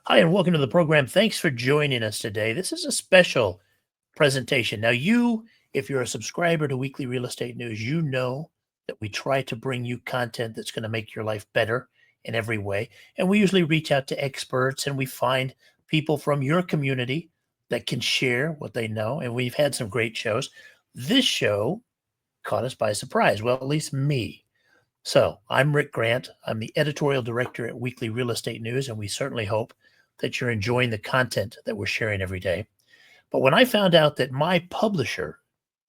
Hi, and welcome to the program. Thanks for joining us today. This is a special presentation. Now, if you're a subscriber to Weekly Real Estate News, you know that we try to bring you content that's going to make your life better in every way. And we usually reach out to experts and we find people from your community that can share what they know. And we've had some great shows. This show caught us by surprise. Well, at least me. So I'm Rick Grant. I'm the editorial director at Weekly Real Estate News, and we certainly hope that you're enjoying the content that we're sharing every day. But when I found out that my publisher,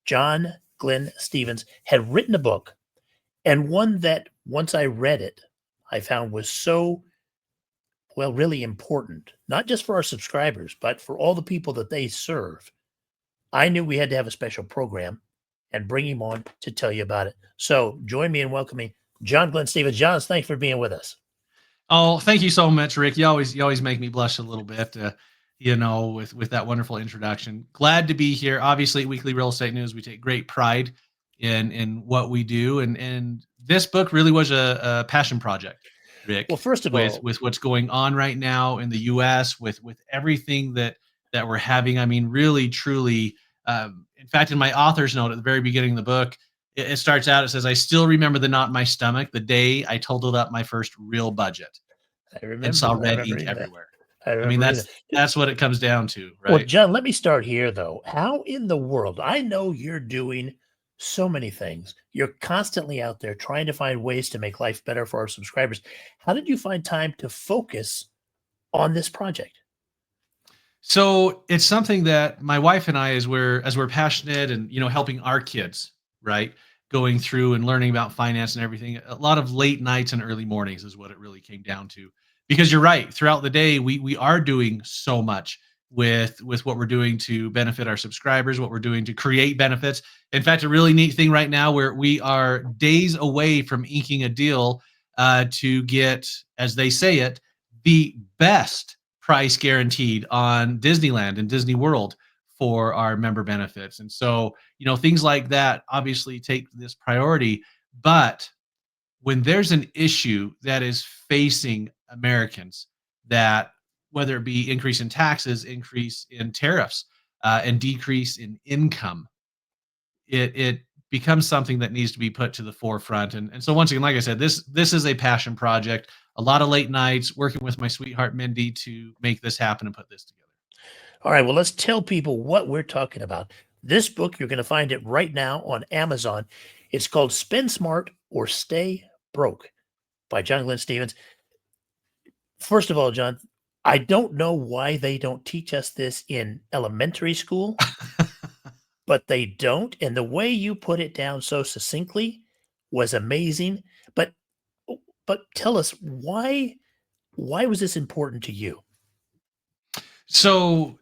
John Glenn Stevens, had written a book, and one that once I read it, I found was so, well, really important, not just for our subscribers, but for all the people that they serve, I knew we had to have a special program and bring him on to tell you about it. So join me in welcoming John Glenn Stevens. John, thanks for being with us. Oh, thank you so much, Rick. You always make me blush a little bit, with that wonderful introduction. Glad to be here. Obviously, at Weekly Real Estate News, we take great pride in what we do, and this book really was a passion project, Rick. Well, first of with all, with what's going on right now in the U.S., with everything that we're having. I mean, really, truly. In fact, in my author's note at the very beginning of the book, it starts out. It says, "I still remember the knot in my stomach the day I totaled up my first real budget I and saw I red remember ink reading that. everywhere." I I mean, remember reading that. that's what it comes down to, Well, right? John, let me start here though. How in the world? I know you're doing so many things. You're constantly out there trying to find ways to make life better for our subscribers. How did you find time to focus on this project? So it's something that my wife and I, as we're passionate and helping our kids, right, going through and learning about finance and everything. A lot of late nights and early mornings is what it really came down to. Because you're right, throughout the day we are doing so much with what we're doing to benefit our subscribers, what we're doing to create benefits. In fact, a really neat thing right now where we are days away from inking a deal to get, as they say it, the best price guaranteed on Disneyland and Disney World for our member benefits. And so, things like that obviously take this priority. But when there's an issue that is facing Americans, that whether it be increase in taxes, increase in tariffs, and decrease in income, it becomes something that needs to be put to the forefront. And so once again, like I said, this is a passion project. A lot of late nights working with my sweetheart Mindy to make this happen and put this together. All right, well, let's tell people what we're talking about. This book, you're going to find it right now on Amazon. It's called Spend Smart or Stay Broke by John Glenn Stevens. First of all, John, I don't know why they don't teach us this in elementary school, but they don't. And the way you put it down so succinctly was amazing. But but tell us why was this important to you? So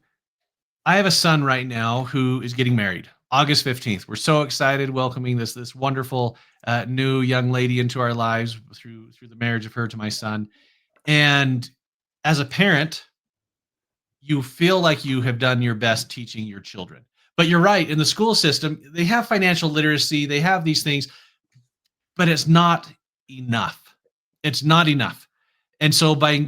I have a son right now who is getting married August 15th. We're so excited welcoming this wonderful new young lady into our lives through the marriage of her to my son. And as a parent, you feel like you have done your best teaching your children. But you're right, in the school system, they have financial literacy, they have these things, but it's not enough. It's not enough. And so by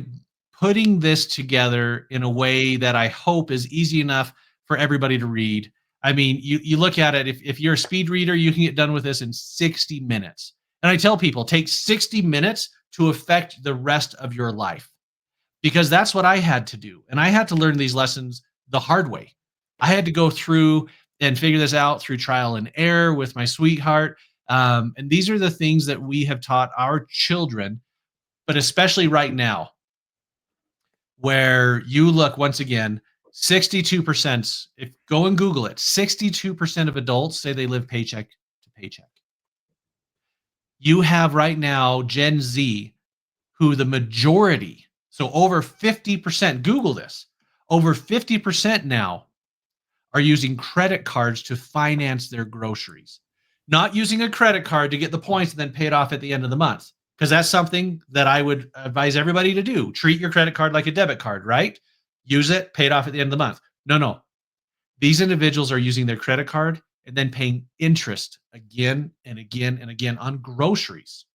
putting this together in a way that I hope is easy enough for everybody to read. I mean, you look at it, if you're a speed reader, you can get done with this in 60 minutes. And I tell people, take 60 minutes to affect the rest of your life, because that's what I had to do. And I had to learn these lessons the hard way. I had to go through and figure this out through trial and error with my sweetheart. And these are the things that we have taught our children, but especially right now, where you look once again, 62%, if go and Google it, 62% of adults say they live paycheck to paycheck. You have right now Gen Z, who the majority, so over 50%, Google this, over 50% now are using credit cards to finance their groceries. Not using a credit card to get the points and then pay it off at the end of the month, because that's something that I would advise everybody to do. Treat your credit card like a debit card, right? Use it, pay it off at the end of the month. No. These individuals are using their credit card and then paying interest again and again and again on groceries.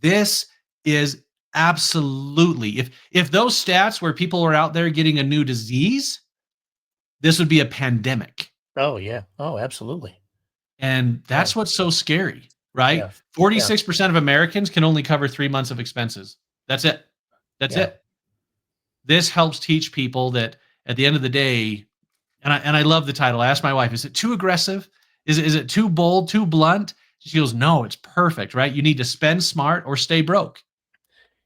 This is Absolutely. If those stats where people are out there getting a new disease, this would be a pandemic. Oh, yeah. Oh, absolutely. And Oh, that's what's so scary, right? yeah. Yeah. 46% of Americans can only cover 3 months of expenses. That's it. That's Yeah. it. This helps teach people that at the end of the day, and I love the title. I asked my wife, "Is it too aggressive? Is it too bold, too blunt?" She goes, "No, it's perfect, right? You need to spend smart or stay broke."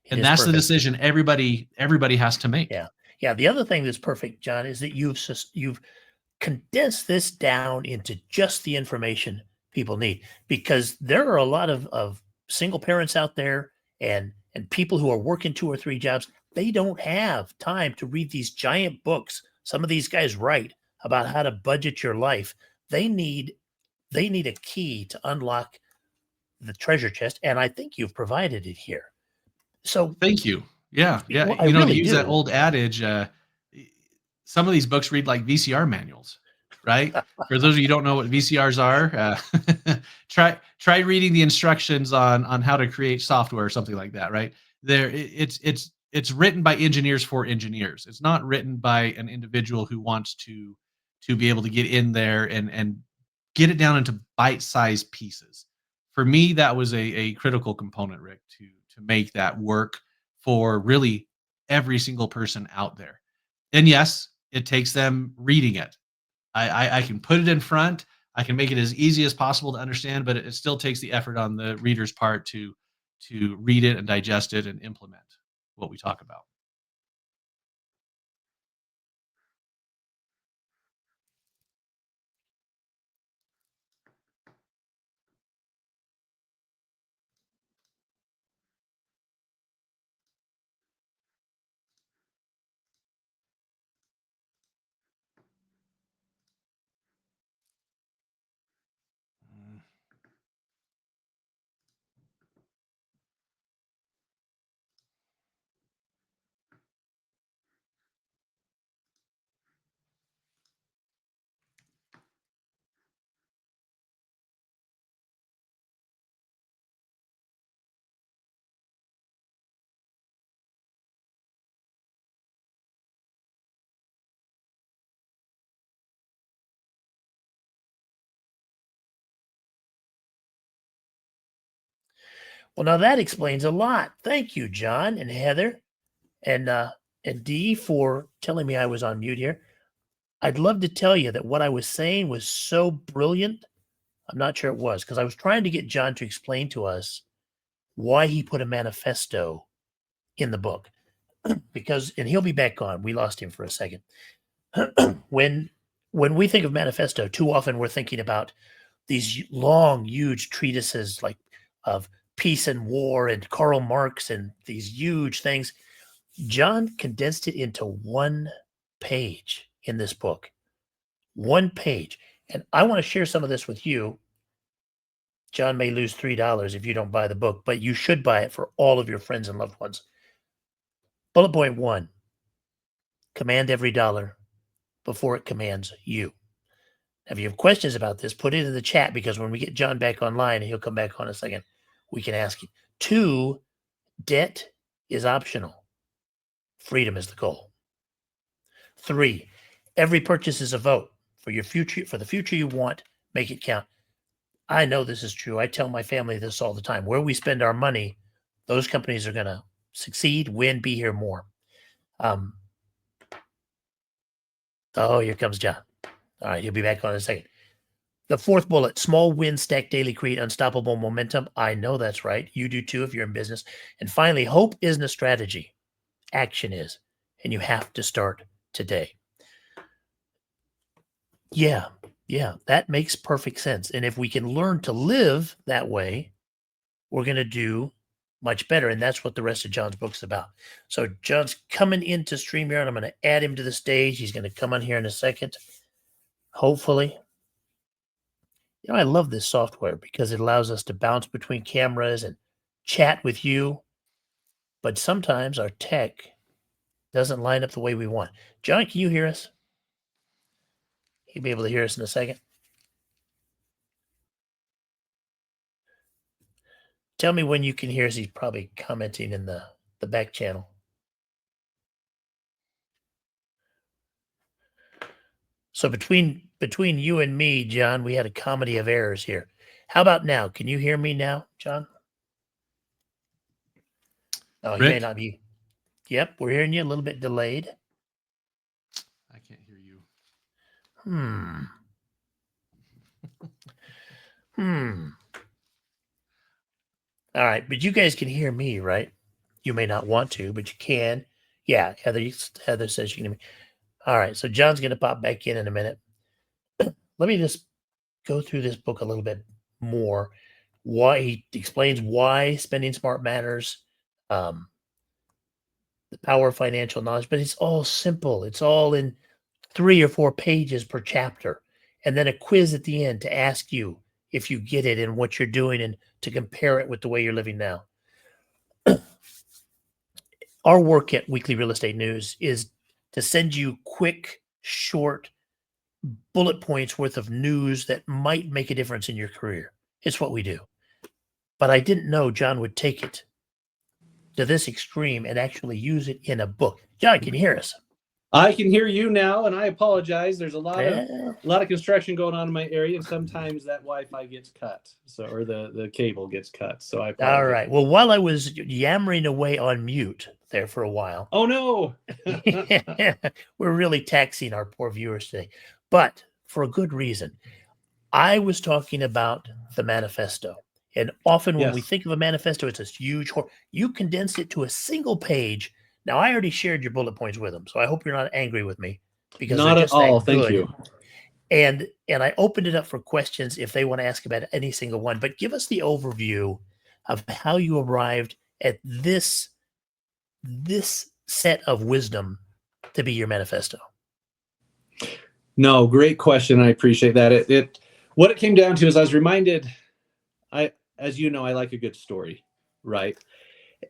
It And is that's the perfect. decision everybody has to make. Yeah. Yeah. The other thing that's perfect, John, is that you've condensed this down into just the information people need, because there are a lot of single parents out there, and people who are working two or three jobs. They don't have time to read these giant books some of these guys write about how to budget your life. They need they need a key to unlock the treasure chest, and I think you've provided it here. So Thank you. Yeah, yeah. well, I They really use that do. old adage, y some of these books read like VCR manuals, right? For those of you who don't know what VCRs are, try reading the instructions on how to create software or something like that, right? It's written by engineers for engineers. It's not written by an individual who wants to be able to get in there and get it down into bite-sized pieces. For me, that was a critical component, Rick, to make that work for really every single person out there. And yes, it takes them reading it. I can put it in front. I can make it as easy as possible to understand, but it still takes the effort on the reader's part to read it and digest it and implement what we talk about. Well, now that explains a lot. Thank you, John and Heather, and Dee, for telling me I was on mute here. I'd love to tell you that what I was saying was so brilliant. I'm not sure it was, because I was trying to get John to explain to us why he put a manifesto in the book. Because, and he'll be back on. We lost him for a second. when when we think of manifesto, too often we're thinking about these long, huge treatises like of peace and war and Karl Marx and these huge things. John condensed it into one page in this book, one page. And I want to share some of this with you. John may lose $3 if you don't buy the book, but you should buy it for all of your friends and loved ones. Bullet point one: command every dollar before it commands you. Now, if you have questions about this, put it in the chat, because when we get John back online, and he'll come back on in a second, we can ask him. Two, debt is optional. Freedom is the goal. Three, every purchase is a vote for your future, for the future you want. Make it count. I know this is true. I tell my family this all the time. Where we spend our money, those companies are going to succeed, win, be here more. Um, oh, here comes John. All right, he'll be back on in a second. The fourth bullet: small wins stack daily, create unstoppable momentum. I know that's right. You do too if you're in business. And finally, hope isn't a strategy, action is. And you have to start today. Yeah, yeah, that makes perfect sense. And if we can learn to live that way, we're going to do much better. And that's what the rest of John's book's about. So John's coming into StreamYard. I'm going to add him to the stage. He's going to come on here in a second, hopefully. I love this software because it allows us to bounce between cameras and chat with you. But sometimes our tech doesn't line up the way we want. John, can you hear us? He'll be able to hear us in a second. Tell me when you can hear us. He's probably commenting in the the back channel. So between you and me, John, we had a comedy of errors here. How about now? Can you hear me now, John? Oh, he may Rick? not be. Yep, we're hearing you a little bit delayed. I can't hear you. Hmm. All right, but you guys can hear me, right? You may not want to, but you can. Yeah, Heather says you can hear me. All right, so John's going to pop back in a minute. Let me just go through this book a little bit more. Why he explains why spending smart matters, the power of financial knowledge, but it's all simple. It's all in 3 or 4 pages per chapter, and then a quiz at the end to ask you if you get it and what you're doing, and to compare it with the way you're living now. Our work at Weekly Real Estate News is to send you quick, short bullet points worth of news that might make a difference in your career. It's what we do. But I didn't know John would take it to this extreme and actually use it in a book. John, can you hear us? I can hear you now, and I apologize. There's a lot Yeah. of construction going on in my area, and sometimes that Wi-Fi gets cut, or the cable gets cut. So I apologize. All right. Well, while I was yammering away on mute there for a while, Oh no, we're really taxing our poor viewers today, but for a good reason. I was talking about the manifesto, and often when we Yes. think of a manifesto, it's this huge. You condensed it to a single page. Now, I already shared your bullet points with them, so I hope you're not angry with me because Not they're at just all. that Thank good. you. And I opened it up for questions if they want to ask about any single one. But give us the overview of how you arrived at this set of wisdom to be your manifesto. No, great question. I appreciate that. What it came down to is I was reminded. As you know, I like a good story, right?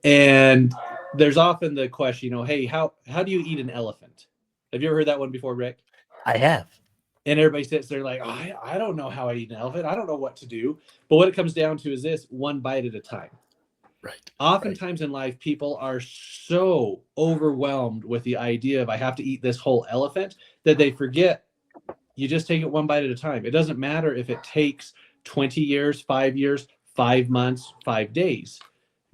And there's often the question, hey, how do you eat an elephant? Have you ever heard that one before, Rick? I have. And everybody sits there like, I don't know how I eat an elephant. I don't know what to do. But what it comes down to is this: one bite at a time. Right. Oftentimes in life, people are so overwhelmed with the idea of I have to eat this whole elephant that they forget you just take it one bite at a time. It doesn't matter if it takes 20 years, 5 years, 5 months, 5 days.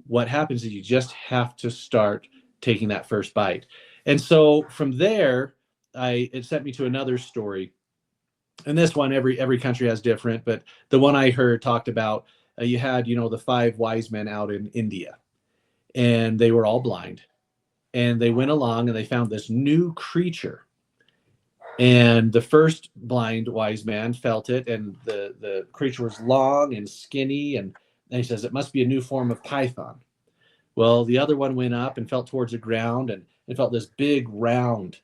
What happens is you just have to start taking that first bite. And so from there, it sent me to another story. And this one, every country has different, but the one I heard talked about, you had, the 5 wise men out in India, and they were all blind. And they went along and they found this new creature. And the first blind wise man felt it, and the creature was long and skinny, and he says it must be a new form of python. Well, the other one went up and felt towards the ground and felt this big round,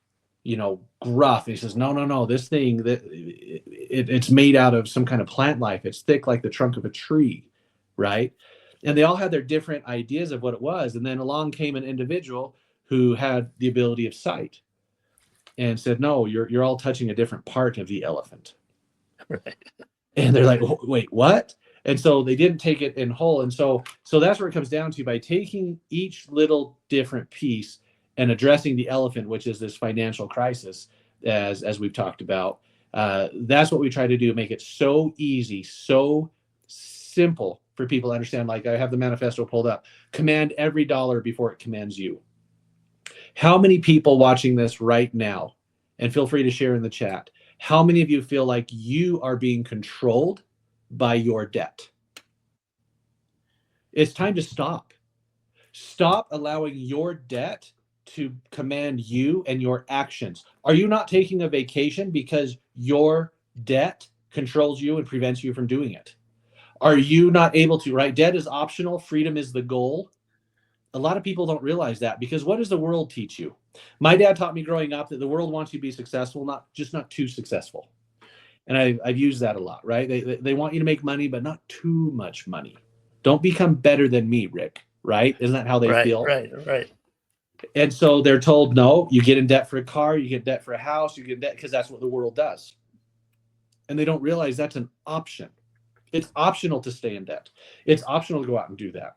gruff. And he says, no, this thing it's made out of some kind of plant life. It's thick like the trunk of a tree, right? And they all had their different ideas of what it was. And then along came an individual who had the ability of sight and said, no, you're all touching a different part of the elephant. Right. And they're like, wait, what? And so they didn't take it in whole. And so that's where it comes down to. By taking each little different piece and addressing the elephant, which is this financial crisis, as we've talked about, that's what we try to do, make it so easy, so simple for people to understand. Like I have the manifesto pulled up: command every dollar before it commands you. How many people watching this right now, and feel free to share in the chat, how many of you feel like you are being controlled by your debt? It's time to stop. Stop allowing your debt to command you and your actions. Are you not taking a vacation because your debt controls you and prevents you from doing it? Are you not able to, right? Debt is optional. Freedom is the goal. A lot of people don't realize that, because what does the world teach you? My dad taught me growing up that the world wants you to be successful, not too successful. And I've used that a lot, right? They want you to make money, but not too much money. Don't become better than me, Rick, right? Isn't that how they feel? Right. And so they're told, no, you get in debt for a car, you get debt for a house, you get debt because that's what the world does. And they don't realize that's an option. It's optional to stay in debt. It's optional to go out and do that.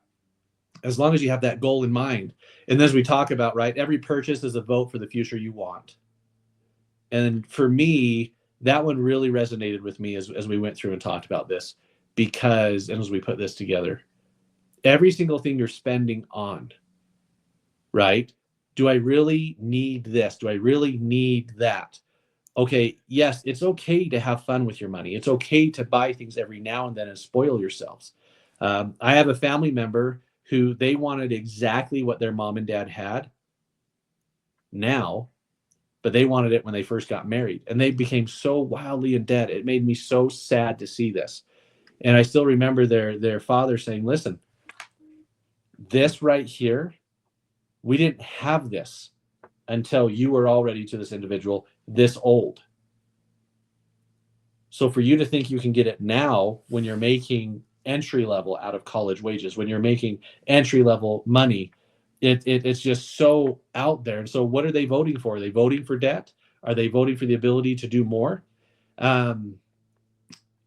as long as you have that goal in mind. And as we talk about, right, every purchase is a vote for the future you want. And for me, that one really resonated with me as we went through and talked about this, because, and as we put this together, every single thing you're spending on, right? Do I really need this? Do I really need that? Okay, yes, it's okay to have fun with your money. It's okay to buy things every now and then and spoil yourselves. I have a family member who they wanted exactly what their mom and dad had now, but they wanted it when they first got married. And they became so wildly in debt. It made me so sad to see this. And I still remember their father saying, listen, this right here, we didn't have this until you were already to this individual this old. So for you to think you can get it now when you're making entry level out of college wages, when you're making entry level money, it's just so out there. And so what are they voting for? Are they voting for debt? Are they voting for the ability to do more? And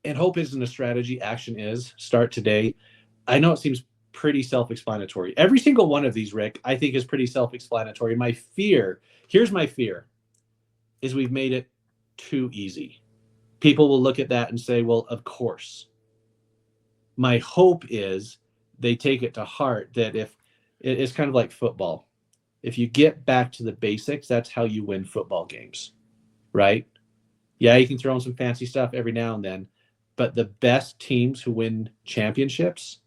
hope isn't a strategy. Action is. Start today. I know it seems pretty self-explanatory. Every single one of these, Rick, I think is pretty self-explanatory. My fear, here's my fear, is we've made it too easy. People will look at that and say, well, of course. My hope is they take it to heart that if it's kind of like football. If you get back to the basics, that's how you win football games, right? Yeah, you can throw in some fancy stuff every now and then, but the best teams who win championships,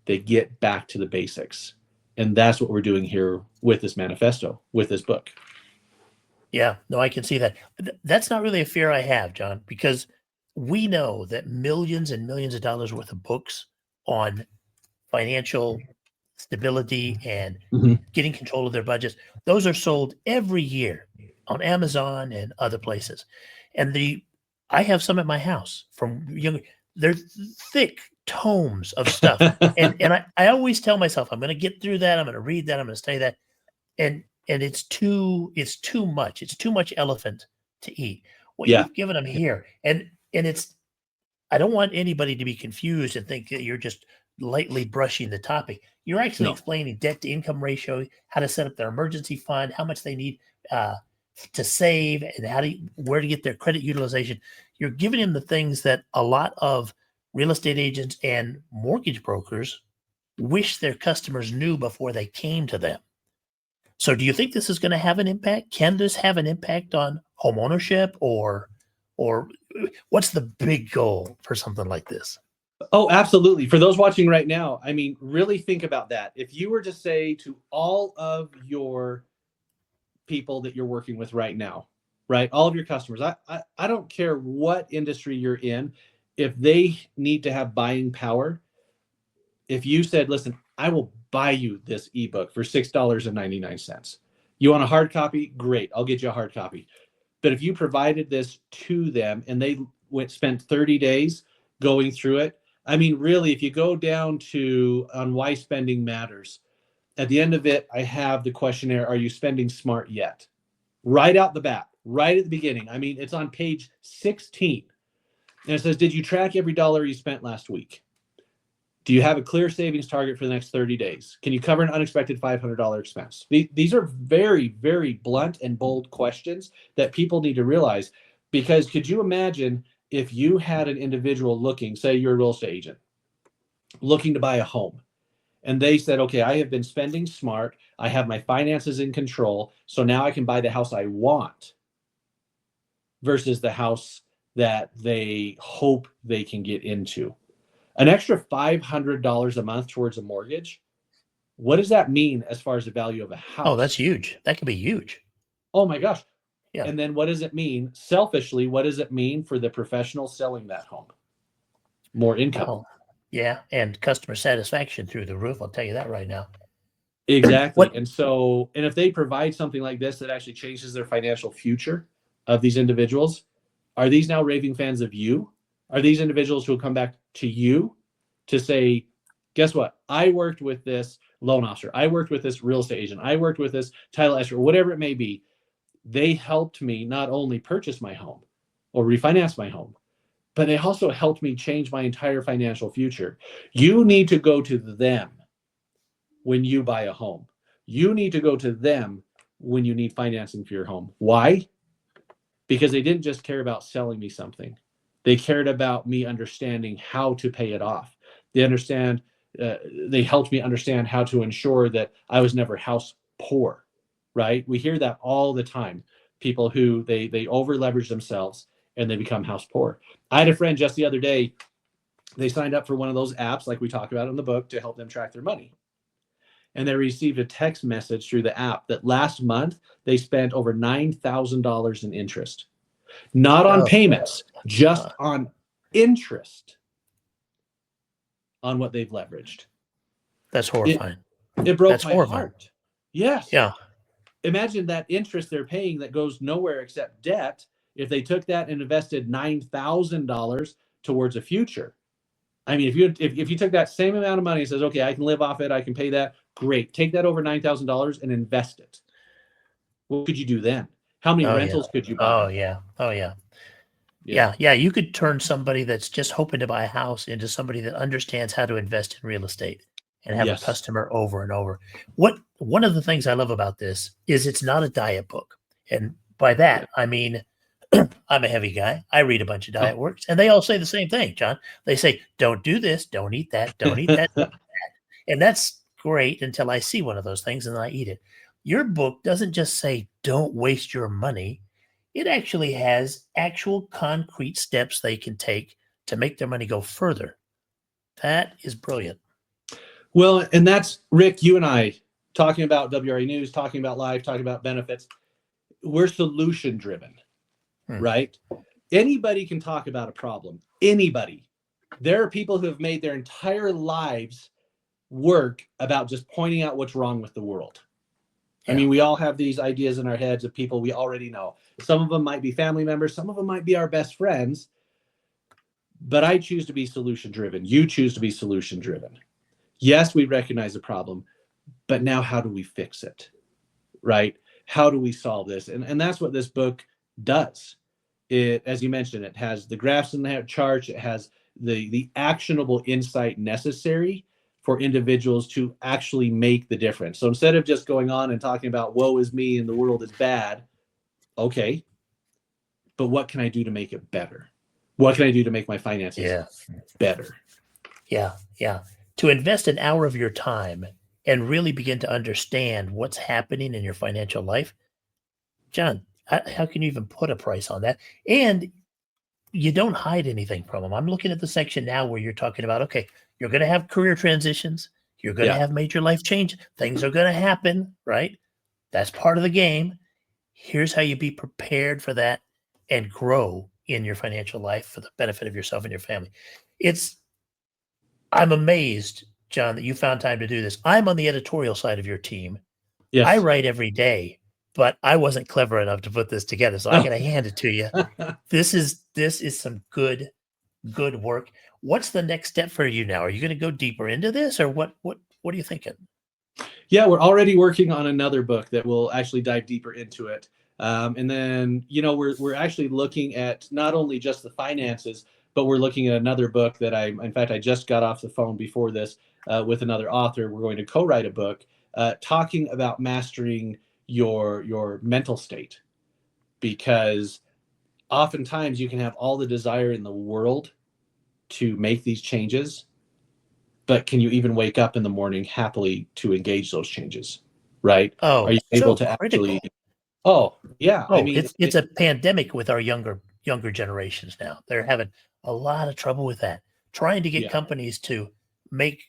they get back to the basics. And that's what we're doing here with this manifesto, with this book. Yeah, no, I can see that. That's not really a fear I have, John, because we know that millions and millions of dollars worth of books on financial stability and getting control of their budgets, those are sold every year on Amazon and other places. And I have some at my house from young, they're thick tomes of stuff. and I always tell myself, I'm going to get through that. I'm going to read that. I'm going to study that. And it's too much. It's too much elephant to eat. What you've given them here. And it's, I don't want anybody to be confused and think that you're just lightly brushing the topic. You're actually explaining debt to income ratio, how to set up their emergency fund, how much they need to save, and where to get their credit utilization. You're giving them the things that a lot of real estate agents and mortgage brokers wish their customers knew before they came to them. So do you think this is going to have an impact? Can this have an impact on home ownership, or what's the big goal for something like this? Oh, absolutely. For those watching right now, I mean, really think about that. If you were to say to all of your people that you're working with right now, right, all of your customers, I don't care what industry you're in, if they need to have buying power, if you said, listen, I will buy you this ebook for $6.99. You want a hard copy? Great. I'll get you a hard copy. But if you provided this to them and they spent 30 days going through it, I mean, really, if you go down to on why spending matters, at the end of it, I have the questionnaire, are you spending smart yet? Right out the bat, right at the beginning. I mean, it's on page 16. And it says, did you track every dollar you spent last week? Do you have a clear savings target for the next 30 days? Can you cover an unexpected $500 expense? These are very, very blunt and bold questions that people need to realize, because could you imagine if you had an individual looking, say you're a real estate agent, looking to buy a home, and they said, okay, I have been spending smart. I have my finances in control. So now I can buy the house I want versus the house that they hope they can get into. An extra $500 a month towards a mortgage, what does that mean as far as the value of a house? Oh, that's huge. That could be huge. Oh my gosh. Yeah. And then what does it mean? Selfishly, what does it mean for the professional selling that home? More income. Oh, yeah. And customer satisfaction through the roof. I'll tell you that right now. Exactly. And so, and if they provide something like this that actually changes their financial future of these individuals, are these now raving fans of you? Are these individuals who will come back to you to say, guess what? I worked with this loan officer. I worked with this real estate agent. I worked with this title escrow, whatever it may be. They helped me not only purchase my home or refinance my home, but they also helped me change my entire financial future. You need to go to them when you buy a home. You need to go to them when you need financing for your home. Why? Because they didn't just care about selling me something. They cared about me understanding how to pay it off. They helped me understand how to ensure that I was never house poor, right? We hear that all the time. People who they over leverage themselves and they become house poor. I had a friend just the other day, they signed up for one of those apps like we talk about in the book to help them track their money. And they received a text message through the app that last month they spent over $9,000 in interest. Not on payments, just on interest on what they've leveraged. That's horrifying. It broke my heart. Yes. Yeah. Imagine that interest they're paying that goes nowhere except debt. If they took that and invested $9,000 towards a future. I mean, if you took that same amount of money and says, okay, I can live off it, I can pay that, great. Take that over $9,000 and invest it. What could you do then? How many rentals could you buy? Oh, yeah. You could turn somebody that's just hoping to buy a house into somebody that understands how to invest in real estate and have a customer over and over. One of the things I love about this is it's not a diet book. And by that, I mean, I'm a heavy guy. I read a bunch of diet works, and they all say the same thing, John. They say, don't do this, don't eat that, don't eat that, don't eat that. And that's great until I see one of those things and then I eat it. Your book doesn't just say, don't waste your money. It actually has actual concrete steps they can take to make their money go further. That is brilliant. Well, and that's, Rick, you and I talking about WRA News, talking about life, talking about benefits. We're solution driven. Right? Anybody can talk about a problem. Anybody. There are people who have made their entire lives work about just pointing out what's wrong with the world. I mean, we all have these ideas in our heads of people we already know. Some of them might be family members. Some of them might be our best friends. But I choose to be solution driven. You choose to be solution driven. Yes, we recognize the problem, but now how do we fix it? Right? How do we solve this? And that's what this book does. It, as you mentioned, it has the graphs and the charts. It has the actionable insight necessary for individuals to actually make the difference. So instead of just going on and talking about woe is me and the world is bad, okay, but what can I do to make it better? What can I do to make my finances better? Yeah. To invest an hour of your time and really begin to understand what's happening in your financial life, John, how can you even put a price on that? And you don't hide anything from them. I'm looking at the section now where you're talking about, okay, you're going to have career transitions. You're going to have major life change. Things are going to happen, right? That's part of the game. Here's how you be prepared for that and grow in your financial life for the benefit of yourself and your family. I'm amazed, John, that you found time to do this. I'm on the editorial side of your team. Yes. I write every day, but I wasn't clever enough to put this together. So I got to hand it to you. This is some good work. What's the next step for you now? Are you going to go deeper into this, or what are you thinking? Yeah, we're already working on another book that will actually dive deeper into it. And then, we're actually looking at not only just the finances, but we're looking at another book that I just got off the phone before this with another author. We're going to co-write a book talking about mastering your mental state, because oftentimes you can have all the desire in the world to make these changes, but can you even wake up in the morning happily to engage those changes? Right? Oh, are you able to critical. actually? Oh, yeah. I mean, it's a pandemic with our younger generations now. They're having a lot of trouble with that, trying to get companies to make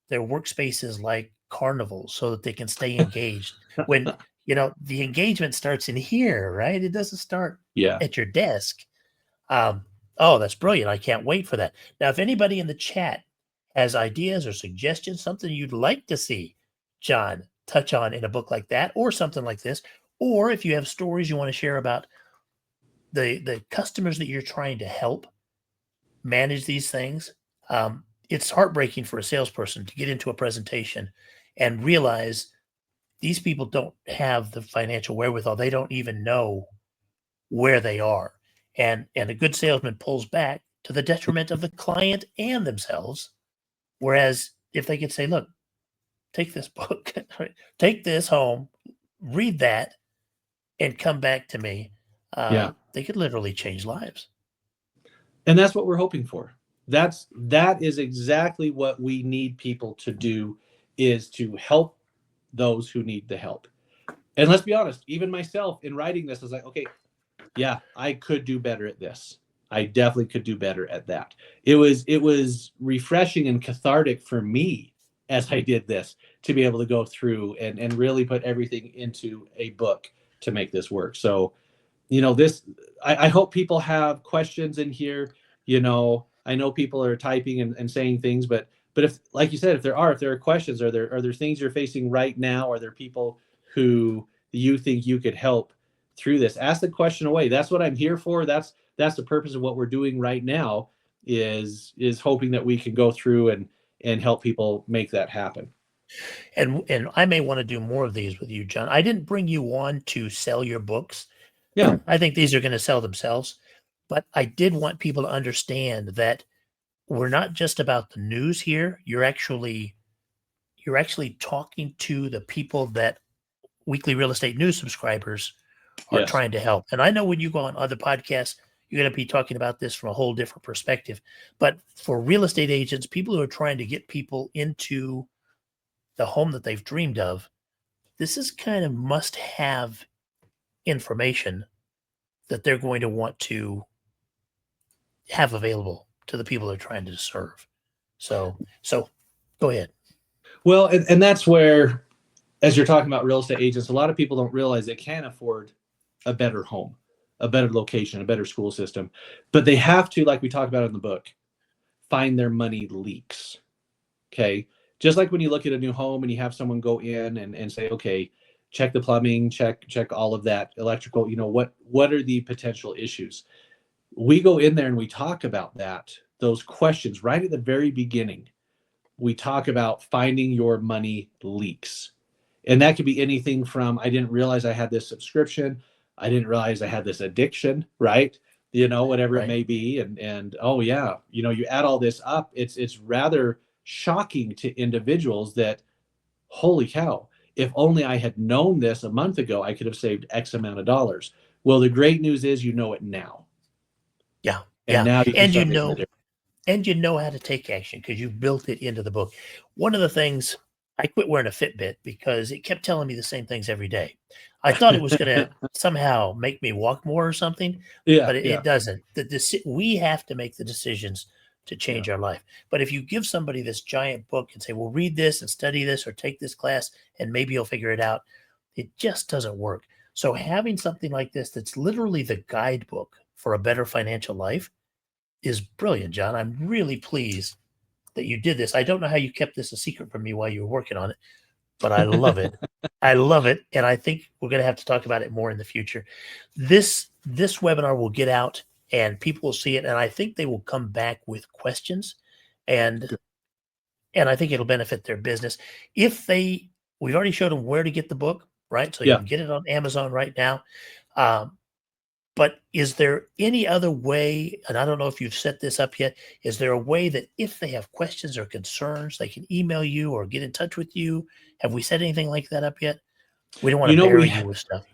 their workspaces like carnivals so that they can stay engaged. When the engagement starts in here, right? It doesn't start at your desk. That's brilliant. I can't wait for that. Now, if anybody in the chat has ideas or suggestions, something you'd like to see John touch on in a book like that, or something like this, or if you have stories you want to share about the customers that you're trying to help manage these things, it's heartbreaking for a salesperson to get into a presentation and realize these people don't have the financial wherewithal. They don't even know where they are. And a good salesman pulls back to the detriment of the client and themselves. Whereas if they could say, look, take this book, take this home, read that, and come back to me. Yeah. They could literally change lives. And that's what we're hoping for. That is exactly what we need people to do, is to help those who need the help. And let's be honest, even myself in writing this, I was like, okay, yeah, I could do better at this. I definitely could do better at that. It was refreshing and cathartic for me as I did this, to be able to go through and really put everything into a book to make this work. So, this, I hope people have questions in here. I know people are typing and saying things, but if, like you said, if there are questions, are there things you're facing right now? Are there people who you think you could help through this? Ask the question away. That's what I'm here for. That's the purpose of what we're doing right now, is hoping that we can go through and help people make that happen. And I may want to do more of these with you, John. I didn't bring you on to sell your books. Yeah. I think these are going to sell themselves, but I did want people to understand that we're not just about the news here. You're actually talking to the people that Weekly Real Estate News subscribers are Yes. trying to help. And I know when you go on other podcasts, you're going to be talking about this from a whole different perspective. But for real estate agents, people who are trying to get people into the home that they've dreamed of, this is kind of must-have information that they're going to want to have available to the people they're trying to serve. So go ahead. Well, and that's where, as you're talking about real estate agents, a lot of people don't realize they can't afford a better home, a better location, a better school system, but they have to, like we talked about in the book, find their money leaks. Okay. Just like when you look at a new home and you have someone go in and say, okay, check the plumbing, check all of that electrical, what are the potential issues? We go in there and we talk about those questions right at the very beginning. We talk about finding your money leaks. And that could be anything from, I didn't realize I had this subscription. I didn't realize I had this addiction, right? Whatever Right. it may be. And oh yeah, you add all this up. It's rather shocking to individuals that, holy cow, if only I had known this a month ago, I could have saved X amount of dollars. Well, the great news is you know it now. Yeah. And now you can And start making the difference. and you know how to take action because you've built it into the book. One of the things, I quit wearing a Fitbit because it kept telling me the same things every day. I thought it was going to somehow make me walk more or something, but it doesn't. We have to make the decisions to change our life. But if you give somebody this giant book and say, well, read this and study this or take this class and maybe you'll figure it out, it just doesn't work. So having something like this that's literally the guidebook for a better financial life is brilliant, John. I'm really pleased that you did this. I don't know how you kept this a secret from me while you were working on it, but I love it. I love it. And I think we're going to have to talk about it more in the future. This webinar will get out and people will see it. And I think they will come back with questions and I think it'll benefit their business. We've already showed them where to get the book, right? So you can get it on Amazon right now. But is there any other way, and I don't know if you've set this up yet, is there a way that if they have questions or concerns, they can email you or get in touch with you? Have we set anything like that up yet? We don't want to bury you with stuff.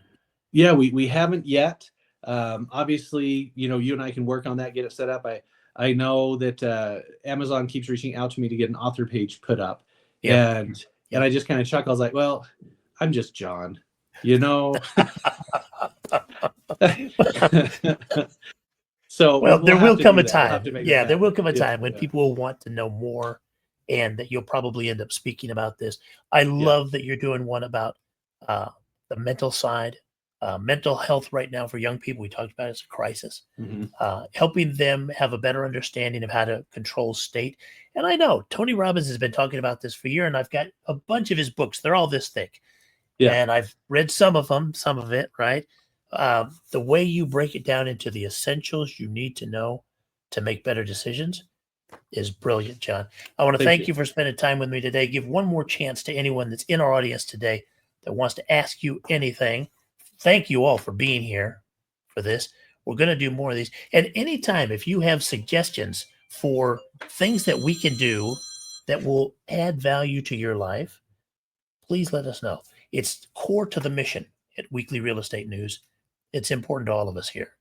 Yeah, we haven't yet. Obviously, you and I can work on that, get it set up. I know that Amazon keeps reaching out to me to get an author page put up. And I just kind of chuckle. I was like, well, I'm just John, So there will come a time. There will come a time when people will want to know more and that you'll probably end up speaking about this. I love that you're doing one about the mental side, mental health right now for young people. We talked about it as a crisis, helping them have a better understanding of how to control state. And I know Tony Robbins has been talking about this for a year, and I've got a bunch of his books. They're all this thick. And I've read some of it, right? The way you break it down into the essentials you need to know to make better decisions is brilliant, John. I want to thank you for spending time with me today. Give one more chance to anyone that's in our audience today that wants to ask you anything. Thank you all for being here for this. We're going to do more of these. And anytime, if you have suggestions for things that we can do that will add value to your life, please let us know. It's core to the mission at Weekly Real Estate News. It's important to all of us here.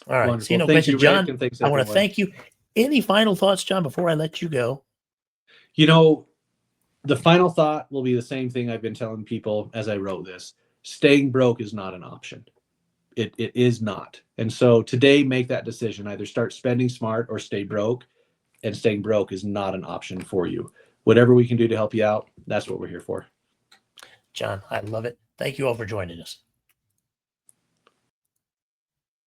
All right. Wonderful. See, no Thank question. you, Rick, John, and thanks, I want to everyone. thank you. Any final thoughts, John, before I let you go? You know, the final thought will be the same thing I've been telling people as I wrote this. Staying broke is not an option. It is not. And so today, make that decision. Either start spending smart or stay broke. And staying broke is not an option for you. Whatever we can do to help you out, that's what we're here for. John, I love it. Thank you all for joining us.